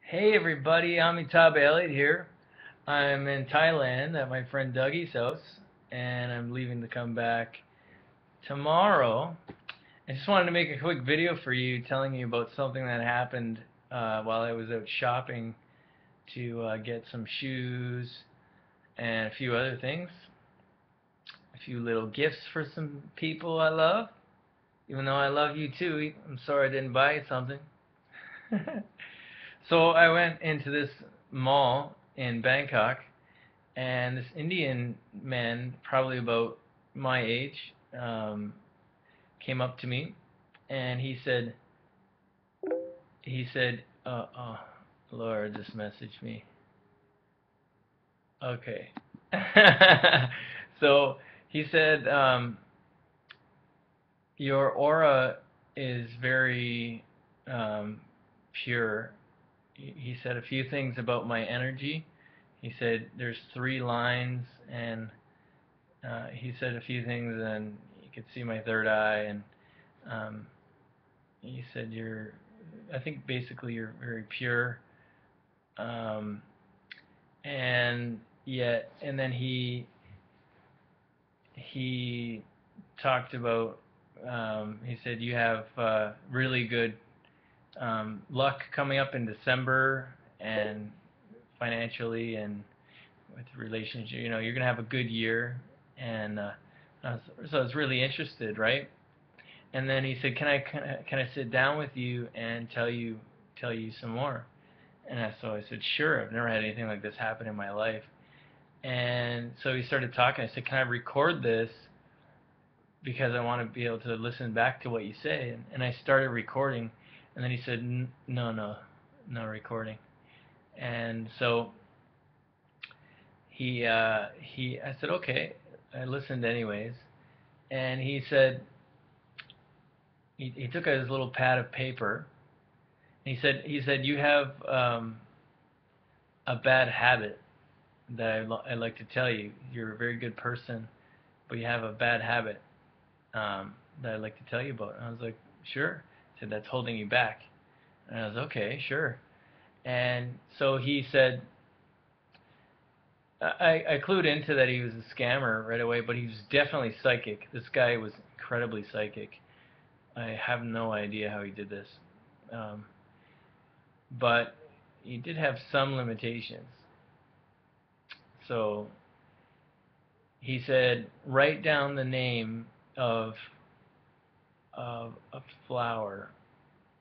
Hey everybody, Amitabh Elliott here. I'm in Thailand at my friend Dougie's house, and I'm leaving to come back tomorrow. I just wanted to make a quick video for you telling you about something that happened while I was out shopping to get some shoes and a few other things. A few little gifts for some people I love, even though I love you too. I'm sorry I didn't buy you something. So I went into this mall in Bangkok, and this Indian man, probably about my age, came up to me, and he said, oh, Laura just messaged me. Okay. So he said, your aura is very pure. He said a few things about my energy. He said there's 3 lines, and he said a few things, and you could see my third eye, and um, he said I think basically you're very pure, um, and then he talked about, he said you have really good luck coming up in December, and financially and with relationship, you're gonna have a good year, and so I was really interested, right? And then he said, can I sit down with you and tell you some more? And so I said, sure. I've never had anything like this happen in my life. And so he started talking. I said, can I record this because I want to be able to listen back to what you say? And I started recording, and then he said, no recording. And so I said, okay. I listened anyways, and he said, he took his little pad of paper, and he said you have a bad habit that I'd like to tell you. You're a very good person, but you have a bad habit that I'd like to tell you about. And I was like, sure. He said, that's holding you back. And I was, okay, sure. And so he said, I clued into that he was a scammer right away, but he was definitely psychic. This guy was incredibly psychic. I have no idea how he did this. Um, but he did have some limitations. So he said, write down the name of a flower,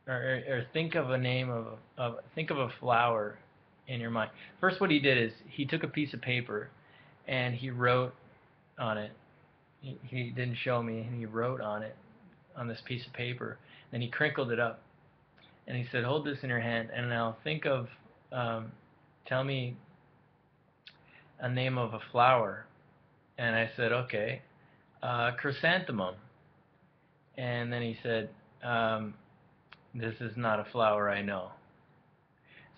or think of a name think of a flower in your mind. First, what he did is he took a piece of paper and he wrote on it. He didn't show me, and he wrote on it on this piece of paper. Then he crinkled it up, and he said, hold this in your hand, and now think of, tell me a name of a flower. And I said, okay, chrysanthemum. And then he said, this is not a flower I know.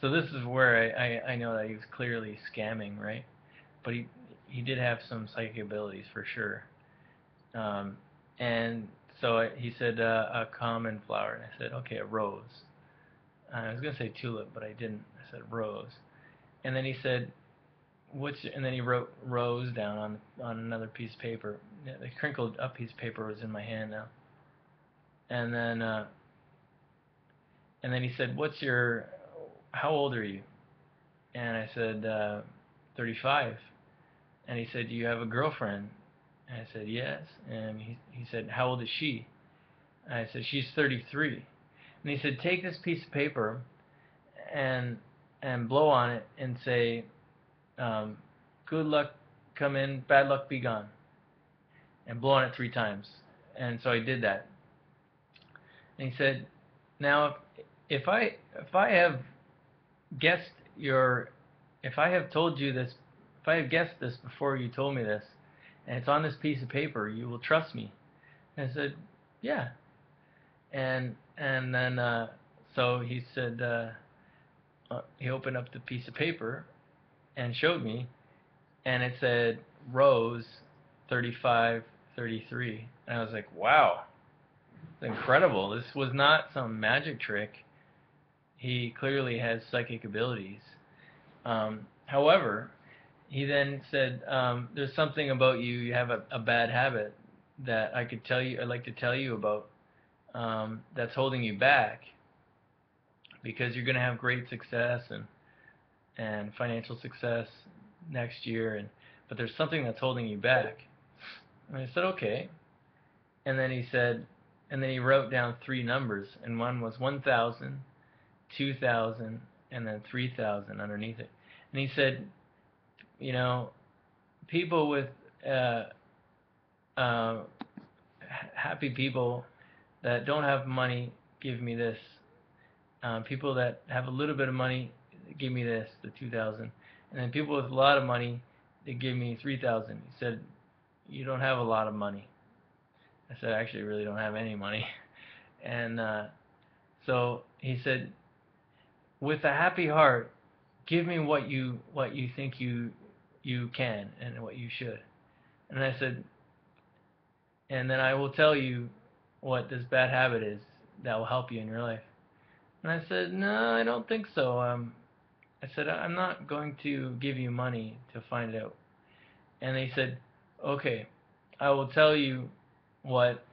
So this is where I know that he was clearly scamming, right? But he did have some psychic abilities for sure. And so he said a common flower, and I said, okay, a rose. I was gonna say tulip, but I didn't. I said rose. And then he said, and then he wrote rose down on another piece of paper. The crinkled up piece of paper was in my hand now. And then he said, how old are you? And I said, 35. And he said, do you have a girlfriend? And I said, yes. And he said, how old is she? And I said, she's 33. And he said, take this piece of paper and blow on it and say, good luck come in, bad luck be gone. And blow on it 3 times. And so I did that. And he said, now if I have guessed if I have told you this, if I have guessed this before you told me this, and it's on this piece of paper, you will trust me. And I said, yeah. And then so he said, he opened up the piece of paper and showed me, and it said Rose 35 33. And I was like, wow, it's incredible. This was not some magic trick. he clearly has psychic abilities. However, he then said, "There's something about you. You have a bad habit that I could tell you. I'd like to tell you about. That's holding you back because you're going to have great success and financial success next year, but there's something that's holding you back." And I said, "Okay." And then he said, and then he wrote down three numbers, and one was 1,000, 2,000, and then 3,000 underneath it. And he said, you know, people with uh, happy people that don't have money give me this. People that have a little bit of money give me this, the 2,000. And then people with a lot of money, they give me 3,000. He said, "You don't have a lot of money." I said, "I actually really don't have any money." And so he said, "With a happy heart, give me what you think you can and what you should." And I said, "And then I will tell you what this bad habit is that will help you in your life." And I said, "No, I don't think so." I said, "I'm not going to give you money to find out." And they said, "Okay, I will tell you what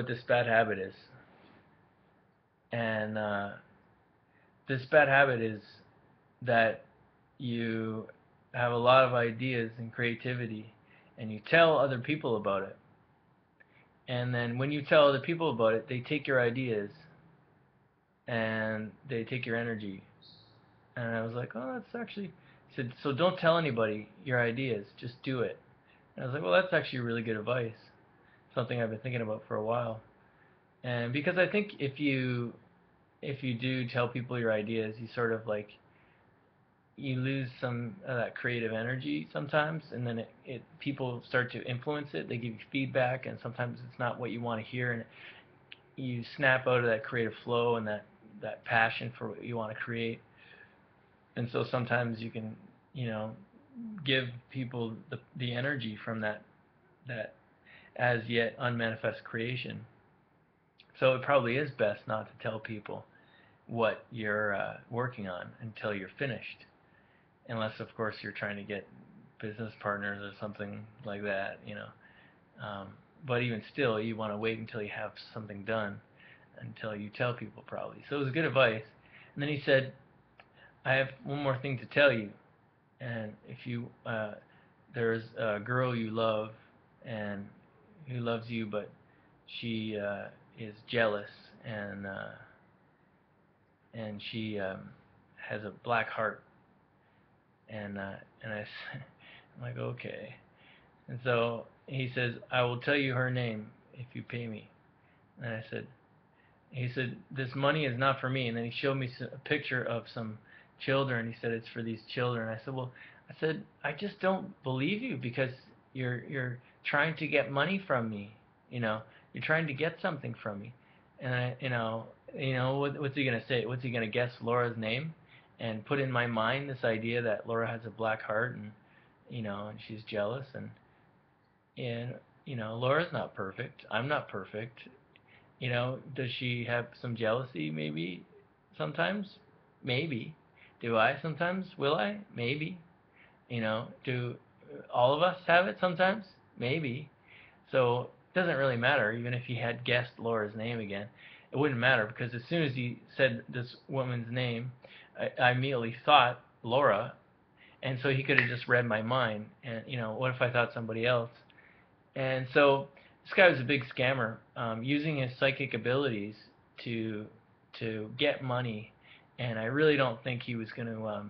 this bad habit is." And this bad habit is that you have a lot of ideas and creativity, and you tell other people about it. And then when you tell other people about it, they take your ideas and they take your energy. And I was like, "Oh, that's actually," he said, "So don't tell anybody your ideas, just do it." And I was like, "Well, that's actually really good advice. Something I've been thinking about for a while." And because I think if you do tell people your ideas, you sort of like you lose some of that creative energy sometimes, and then it people start to influence it. They give you feedback, and sometimes it's not what you want to hear, and you snap out of that creative flow and that passion for what you want to create. And so sometimes you can, give people the energy from that as yet unmanifest creation. So it probably is best not to tell people what you're working on until you're finished, unless of course you're trying to get business partners or something like that. But even still, you want to wait until you have something done until you tell people, probably. So it was good advice. And then he said, "I have one more thing to tell you. And if you there's a girl you love and who loves you, but she is jealous and she has a black heart." And I'm like, "Okay." And so he says, "I will tell you her name if you pay me." And he said, "This money is not for me." And then he showed me a picture of some children. He said, "It's for these children." I said, "Well," "I just don't believe you because you're trying to get money from me. You're trying to get something from me." And what's he gonna say? What's he gonna guess Laura's name and put in my mind this idea that Laura has a black heart and she's jealous and Laura's not perfect. I'm not perfect. Does she have some jealousy? Maybe sometimes. Maybe. Do I sometimes? Will I? Maybe. Do all of us have it sometimes? Maybe. So it doesn't really matter. Even if he had guessed Laura's name again, it wouldn't matter because as soon as he said this woman's name, I immediately thought Laura, and so he could have just read my mind. And what if I thought somebody else? And so this guy was a big scammer, using his psychic abilities to get money, and I really don't think he was going to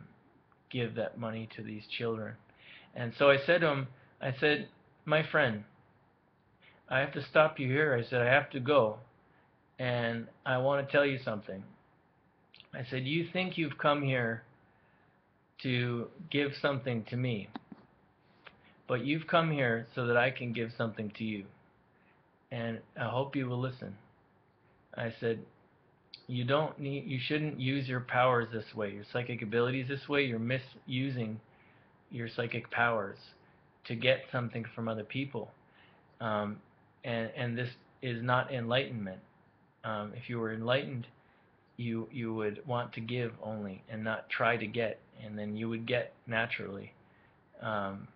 give that money to these children. And so I said to him, I said, "My friend, I have to stop you here." I said, "I have to go, and I want to tell you something." I said, "You think you've come here to give something to me, but you've come here so that I can give something to you, and I hope you will listen." I said, you shouldn't use your powers this way, your psychic abilities this way. You're misusing your psychic powers to get something from other people. And this is not enlightenment. If you were enlightened, you would want to give only and not try to get, and then you would get naturally, um,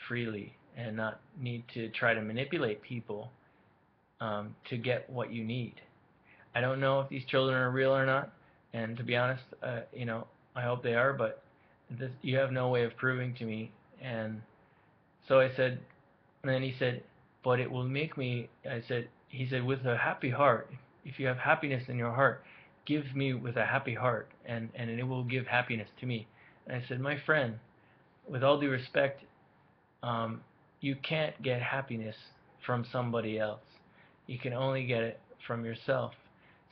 freely, and not need to try to manipulate people to get what you need. I don't know if these children are real or not, and to be honest, I hope they are, but you have no way of proving to me. And so I said, and then he said, but it will make me, he said, with a happy heart, if you have happiness in your heart, give me with a happy heart, and it will give happiness to me. And I said, my friend, with all due respect, um, you can't get happiness from somebody else. You can only get it from yourself.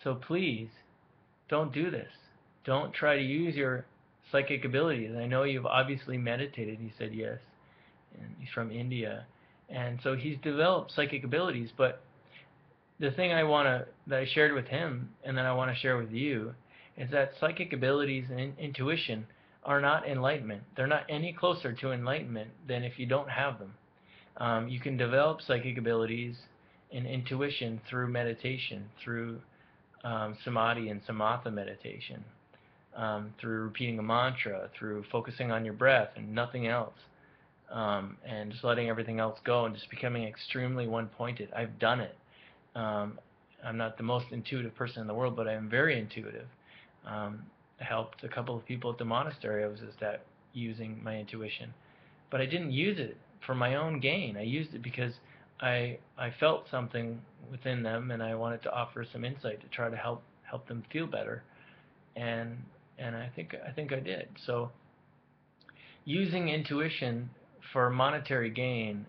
So please, don't do this. Don't try to use your psychic abilities. I know you've obviously meditated. He said yes. And he's from India. And so he's developed psychic abilities, but the thing that I shared with him and that I want to share with you is that psychic abilities and intuition are not enlightenment. They're not any closer to enlightenment than if you don't have them. You can develop psychic abilities and intuition through meditation, through samadhi and samatha meditation, through repeating a mantra, through focusing on your breath and nothing else, and just letting everything else go and just becoming extremely one-pointed. I've done it. Um, I'm not the most intuitive person in the world, but I am very intuitive. I helped a couple of people at the monastery. I was just using my intuition, but I didn't use it for my own gain. I used it because I felt something within them, and I wanted to offer some insight to try to help them feel better, and I think I did. So using intuition for monetary gain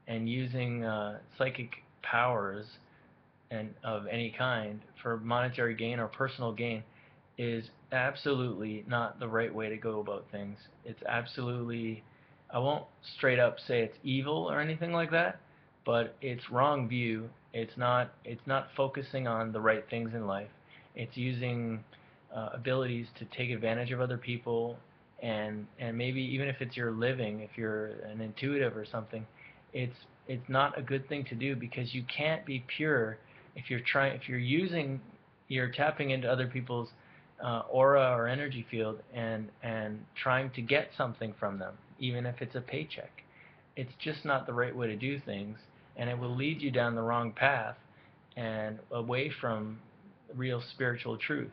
and using psychic powers and of any kind for monetary gain or personal gain is absolutely not the right way to go about things. It's absolutely, I won't straight up say it's evil or anything like that, but it's wrong view. It's not focusing on the right things in life. It's using abilities to take advantage of other people, and maybe even if it's your living, if you're an intuitive or something, it's not a good thing to do, because you can't be pure if you're tapping into other people's aura or energy field and trying to get something from them, even if it's a paycheck. It's just not the right way to do things, and it will lead you down the wrong path and away from real spiritual truth.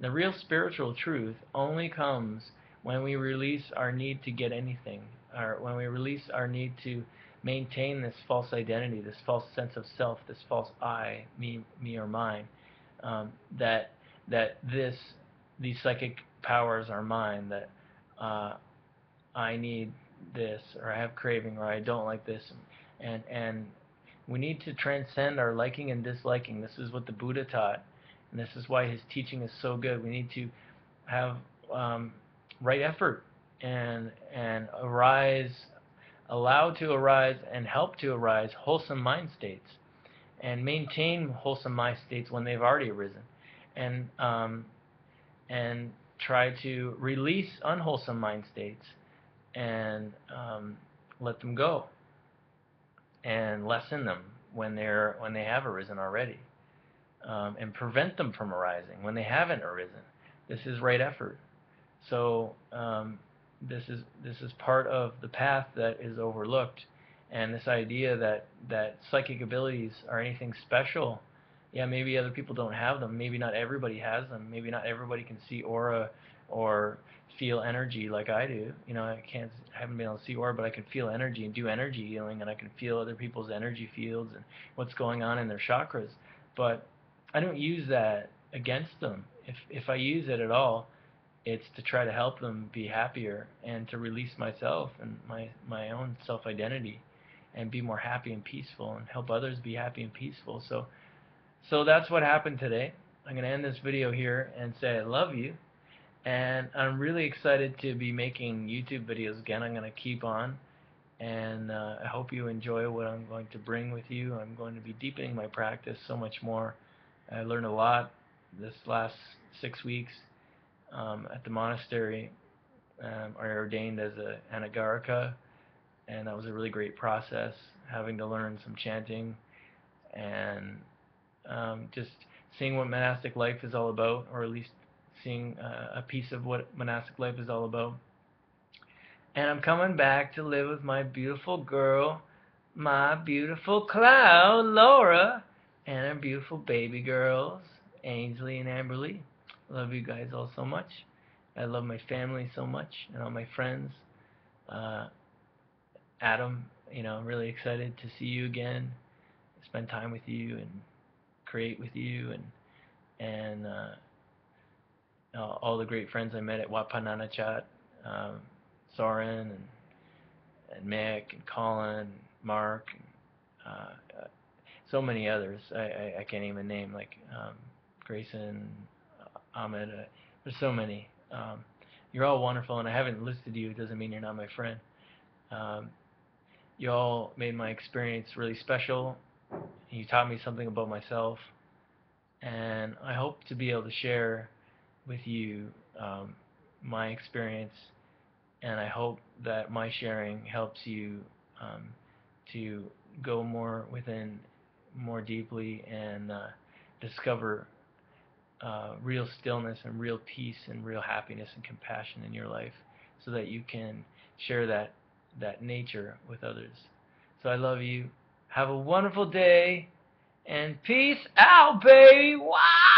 The real spiritual truth only comes when we release our need to get anything, or when we release our need to maintain this false identity, this false sense of self, this false I, me or mine, that these psychic powers are mine, that I need this, or I have craving, or I don't like this, and we need to transcend our liking and disliking. This is what the Buddha taught, and this is why his teaching is so good. We need to have right effort and allow to arise and help to arise wholesome mind states, and maintain wholesome mind states when they've already arisen, and and try to release unwholesome mind states and let them go and lessen them when they have arisen already, and prevent them from arising when they haven't arisen. This is right effort. So this is part of the path that is overlooked, and this idea that psychic abilities are anything special. Yeah, maybe other people don't have them. Maybe not everybody has them. Maybe not everybody can see aura or feel energy like I do. I haven't been able to see aura, but I can feel energy and do energy healing, and I can feel other people's energy fields and what's going on in their chakras. But I don't use that against them. If I use it at all, it's to try to help them be happier and to release myself and my own self-identity and be more happy and peaceful and help others be happy and peaceful. So that's what happened today. I'm going to end this video here and say I love you, and I'm really excited to be making YouTube videos again. I'm going to keep on, and I hope you enjoy what I'm going to bring with you. I'm going to be deepening my practice so much more. I learned a lot this last 6 weeks at the monastery. I ordained as a anagarika, and that was a really great process, having to learn some chanting and just seeing what monastic life is all about, or at least seeing a piece of what monastic life is all about. And I'm coming back to live with my beautiful girl, my beautiful cloud, Laura, and our beautiful baby girls, Ainsley and Amberly. I love you guys all so much. I love my family so much and all my friends. Adam, I'm really excited to see you again, spend time with you, and create with you, and all the great friends I met at Wat Pah Nanachat, Soren and Mick and Colin, and Mark, and so many others. I can't even name, like Grayson, Ahmed. There's so many. You're all wonderful, and I haven't listed you. It doesn't mean you're not my friend. You all made my experience really special. You taught me something about myself, and I hope to be able to share with you my experience, and I hope that my sharing helps you to go more within, more deeply, and discover real stillness and real peace and real happiness and compassion in your life, so that you can share that nature with others. So I love you. Have a wonderful day, and peace out, baby. Wow!